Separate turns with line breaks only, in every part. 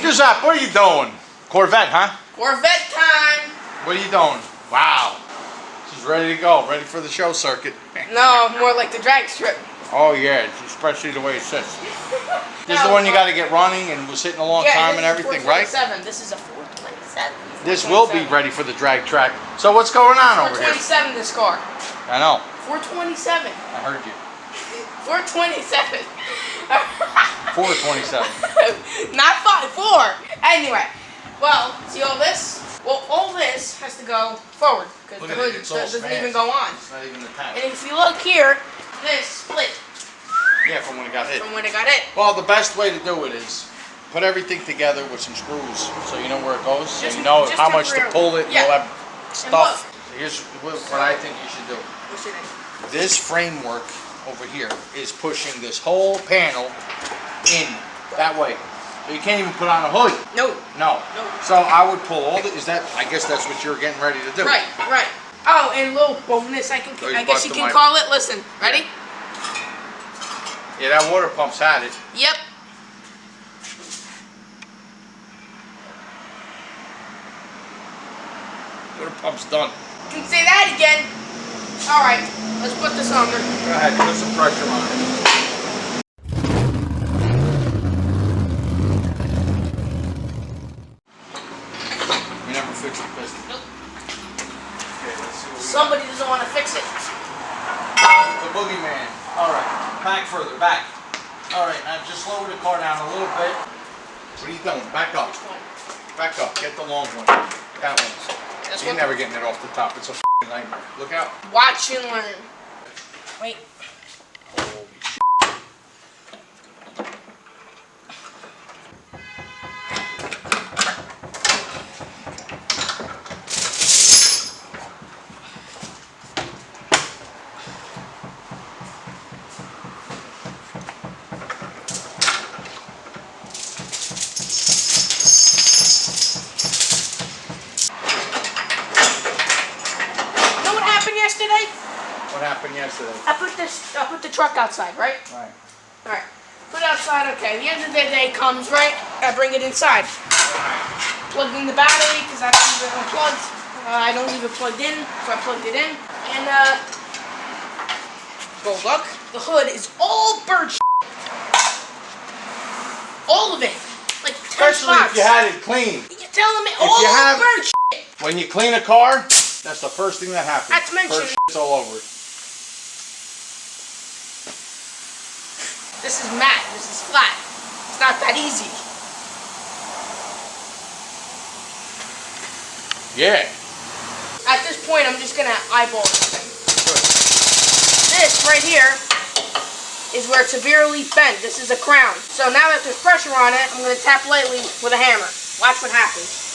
Giuseppe, what are you doing? Corvette, huh?
Corvette time.
What are you doing? Wow. She's ready to go. Ready for the show circuit.
No, more like the drag strip.
Oh, yeah. Especially the way it sits. This is the one you got to get running and was sitting a long time and everything, right?
This is a 427.
This will be ready for the drag track. So what's going on over here?
427 this car.
I know.
427.
I heard you.
427.
427.
Not 4. Anyway, well, see all this? Well, all this has to go forward because the hood doesn't even go on.
It's not even attached.
And if you look here, this split.
Yeah, from when it got hit.
From when it got hit.
Well, the best way to do it is put everything together with some screws so you know where it goes, so you know how much to pull it and all that stuff. Here's what I think you should do.
What's your name?
This framework over here is pushing this whole panel in that way. So you can't even put on a hood.
No.
No. So I would pull all the, I guess that's what you're getting ready to do.
Right. Oh, and a little bonus I guess you can call it. Listen, ready?
Yeah, that water pump's had it.
Yep.
Water pump's done.
You can say that again. All right, let's put this on there.
Go ahead, put some pressure on it. You never fixed the piston?
Nope.
Okay, let's see what
Somebody doesn't want to fix it.
The boogeyman. All right, back further, back. All right, now just lower the car down a little bit. What are you doing? Back up. Back up. Get the long one. That one. You're never getting it off the top. It's a f***ing nightmare. Look out.
Watch and learn. Wait.
Holy shit.
Yesterday?
What happened yesterday?
I put the truck outside, right?
Right.
Alright. Put it outside, okay. The end of the day comes, right? I bring it inside. Plugged in the battery, because I don't leave it unplugged. I don't leave it plugged in, so I plugged it in. And, well, look, the hood is all bird shit. All of it. Like 10
Especially
spots.
if you had it clean.
You're telling me all bird shit.
When you clean a car, that's the first thing that happens.
Not to mention,
first shit's all over it.
This is matte. This is flat. It's not that easy.
Yeah.
At this point, I'm just gonna eyeball everything. This right here is where it's severely bent. This is a crown. So now that there's pressure on it, I'm gonna tap lightly with a hammer. Watch what happens.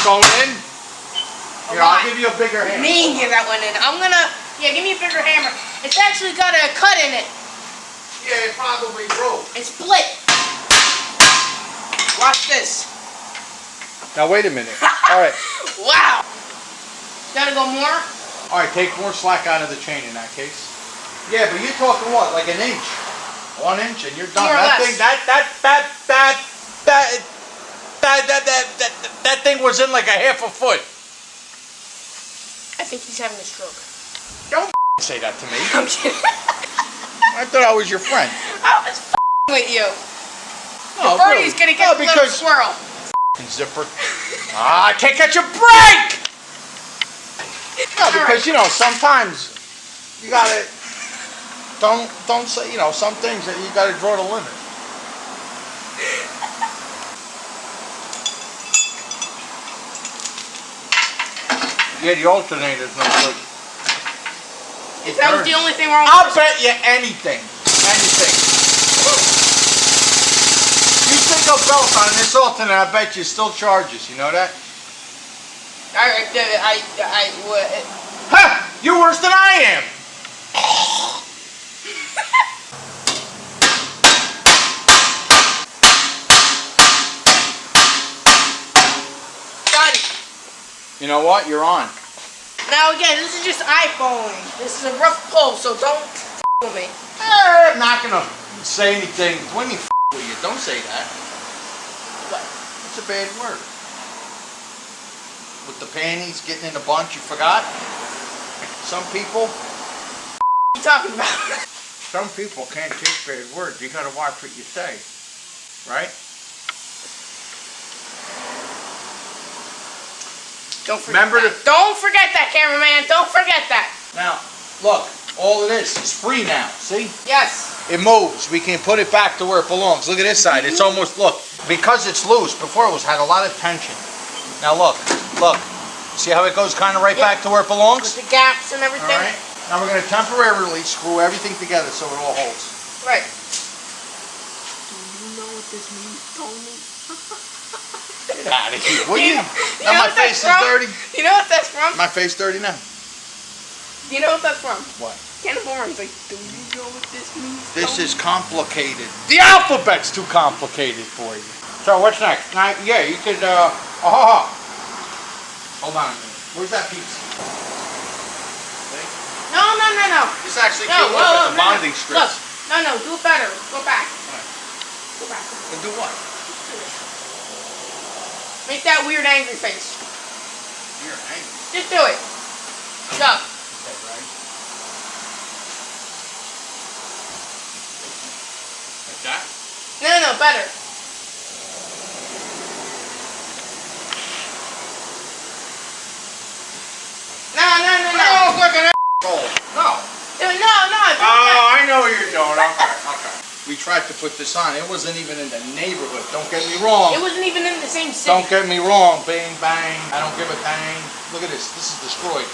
Going in? Here, I'll give you a bigger hammer.
Me give that one in. I'm gonna, give me a bigger hammer. It's actually got a cut in it.
Yeah, it probably broke.
It's split. Watch this.
Now wait a minute. All right.
Wow. Gotta go more?
All right, take more slack out of the chain in that case. Yeah, but you're talking what, like an inch? 1 inch and you're done.
More or
That
less.
thing, that thing was in like a half a foot.
I think he's having a stroke.
Don't say that to me.
I'm kidding.
I thought I was your friend.
I was with you.
No,
Birdie's gonna get the little swirl.
Zipper. I can't catch a break! No, because, sometimes you gotta, don't say, some things that you gotta draw the limit. Yeah, the alternator's no good.
If that was the only thing wrong with
I'll bet you anything. Anything. You stick a belt on this alternator, I bet you still charges. You know that?
I would.
Ha! You're worse than I am! You know what? You're on.
Now again, this is just eyeballing. This is a rough pull, so don't f with me.
I'm not gonna say anything. What do you mean f with you? Don't say that.
What?
It's a bad word. With the panties getting in a bunch, you forgot? Some people.
What are you talking about?
Some people can't take bad words. You gotta watch what you say. Right?
Don't forget that. Don't forget that, cameraman. Don't forget that.
Now, look. All of this is free now. See?
Yes.
It moves. We can put it back to where it belongs. Look at this side. It's almost, look. Because it's loose. Before it had a lot of tension. Now look. Look. See how it goes kind of right back to where it belongs?
With the gaps and everything.
All right. Now we're going to temporarily screw everything together so it all holds.
Right.
Do you know what this means, Tony?
Get out of here. Will you?
You
Now
know
my
what
face
that's
is
from?
dirty.
You know what that's from?
My face dirty now.
Do you know what that's from?
What?
Cannibal Run's like, do you know what this means?
This is complicated. The alphabet's too complicated for you. So what's next? Now, yeah, you could, Hold on a minute. Where's that piece? See?
No.
This actually
No,
came off with the bonding
Look,
strips.
no, do it better. Go back.
Right.
Go back.
And do what?
Make that weird angry face.
You're angry.
Just do it. Go.
Okay, right? Like that?
No, better. No.
Oh, look at that asshole. No.
No.
Oh, I know what you're doing. Okay. We tried to put this on. It wasn't even in the neighborhood. Don't get me wrong.
It wasn't even in the same city.
Don't get me wrong. Bang, bang. I don't give a dang. Look at this. This is destroyed.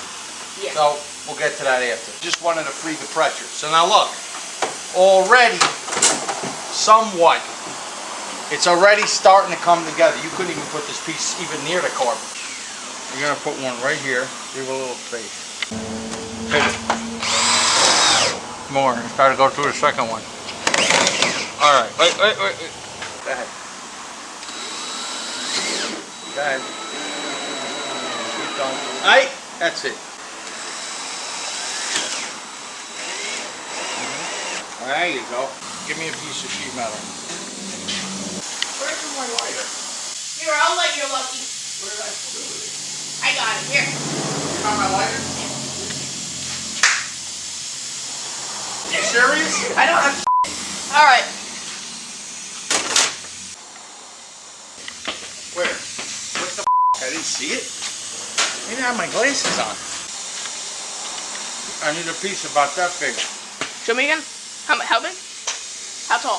Yeah.
So we'll get to that after. Just wanted to free the pressure. So now look. Already, somewhat, it's already starting to come together. You couldn't even put this piece even near the carbon. You're going to put one right here. Leave a little space. Pivot. More. Try to go through the second one. All right. Wait. Go ahead. Go ahead. Keep going. All right. That's it. There you go. Give me a piece of sheet metal. Where's my lighter?
Here, I'll let you lucky.
Where did I put it?
I got it. Here.
You got my lighter? You serious?
I don't have. All right.
Where? What the I didn't see it. I didn't have my glasses on. I need a piece about that big.
Show me again. How big? How tall?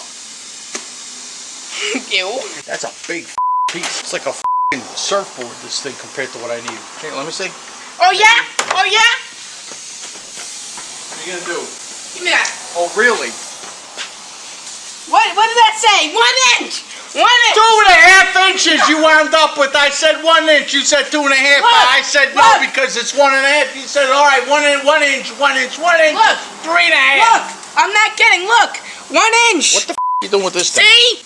Ew.
That's a big piece. It's like a surfboard, this thing, compared to what I need. Okay, let me see.
Oh yeah?
What are you gonna do?
Give me that.
Oh, really?
What did that say? 1 inch. 1 inch.
2.5 inches you wound up with. I said 1 inch. You said 2.5.
Look,
I said no
look.
because it's 1.5. You said all right, 1 inch.
Look.
3.5.
Look. I'm not kidding. Look. 1 inch.
What the f you doing with this thing?
See?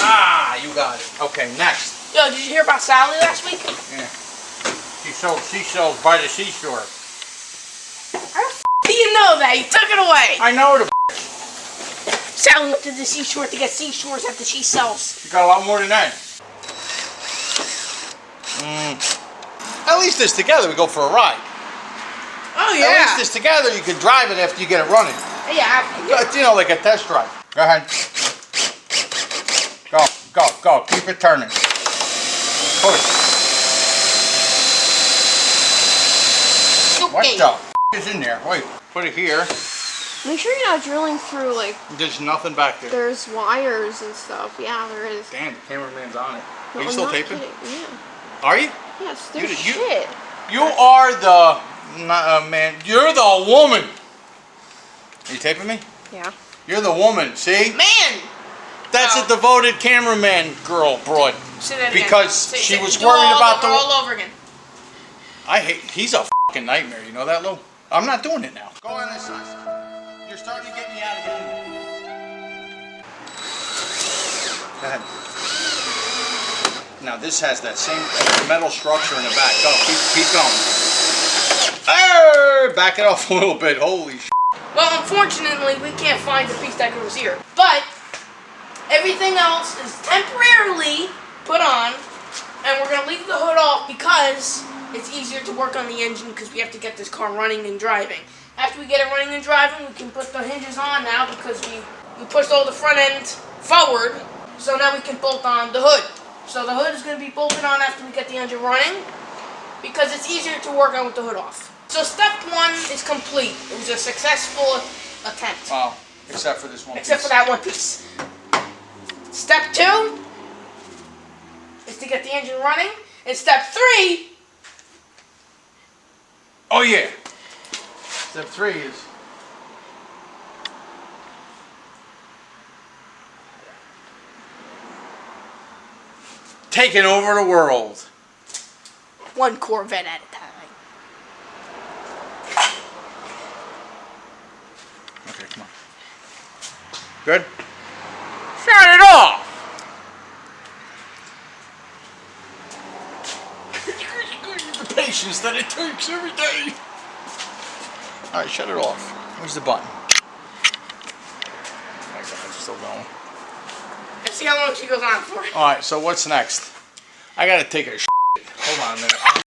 Ah, you got it. Okay, next.
Yo, did you hear about Sally last week?
Yeah. She sold seashells by the seashore.
How the f do you know that? You took it away.
I know the
Sally went to the seashore to get seashores after she sells.
You got a lot more than that. At least this together, we go for a ride.
Oh
At
yeah.
least this together, you can drive it after you get it running.
Yeah.
You know, like a test drive. Go ahead. Go. Keep it turning. Push. What
Okay.
the f is in there? Wait, put it here.
Make sure you're not drilling through, like,
There's nothing back there.
there's wires and stuff. Yeah, there is.
Damn, the cameraman's on it.
No,
Are you
I'm
still
not
taping?
kidding. Yeah.
Are you?
Yes,
You-
there's
you-
shit.
You are the man. You're the woman. Are you taping me?
Yeah.
You're the woman. See?
Man.
That's
Oh.
a devoted cameraman girl, broad.
Say that again.
Because she was
do
worried
all
about
over, all over again.
I hate. He's a fucking nightmare. You know that, Lou? I'm not doing it now. Go on this side. You're starting to get me out of here. Go ahead. Now this has that same metal structure in the back. Go, keep going. Hey, back it off a little bit. Holy shit.
Well, unfortunately, we can't find the piece that goes here. But everything else is temporarily put on, and we're gonna leave the hood off because it's easier to work on the engine because we have to get this car running and driving. After we get it running and driving, we can put the hinges on now because we pushed all the front end forward. So now we can bolt on the hood. So the hood is going to be bolted on after we get the engine running because it's easier to work on with the hood off. So step 1 is complete. It was a successful attempt.
Wow, except for this one
Except for that one piece. Step 2 is to get the engine running. And step 3...
Oh yeah. Step 3 is... taking over the world.
One Corvette at a time.
Okay, come on. Good? Shut it off! The patience that it takes every day. Alright, shut it off. Where's the button? Oh my God, it's still going.
Let's see how long she goes on for.
Alright, so what's next? I gotta take a shit. Hold on a minute.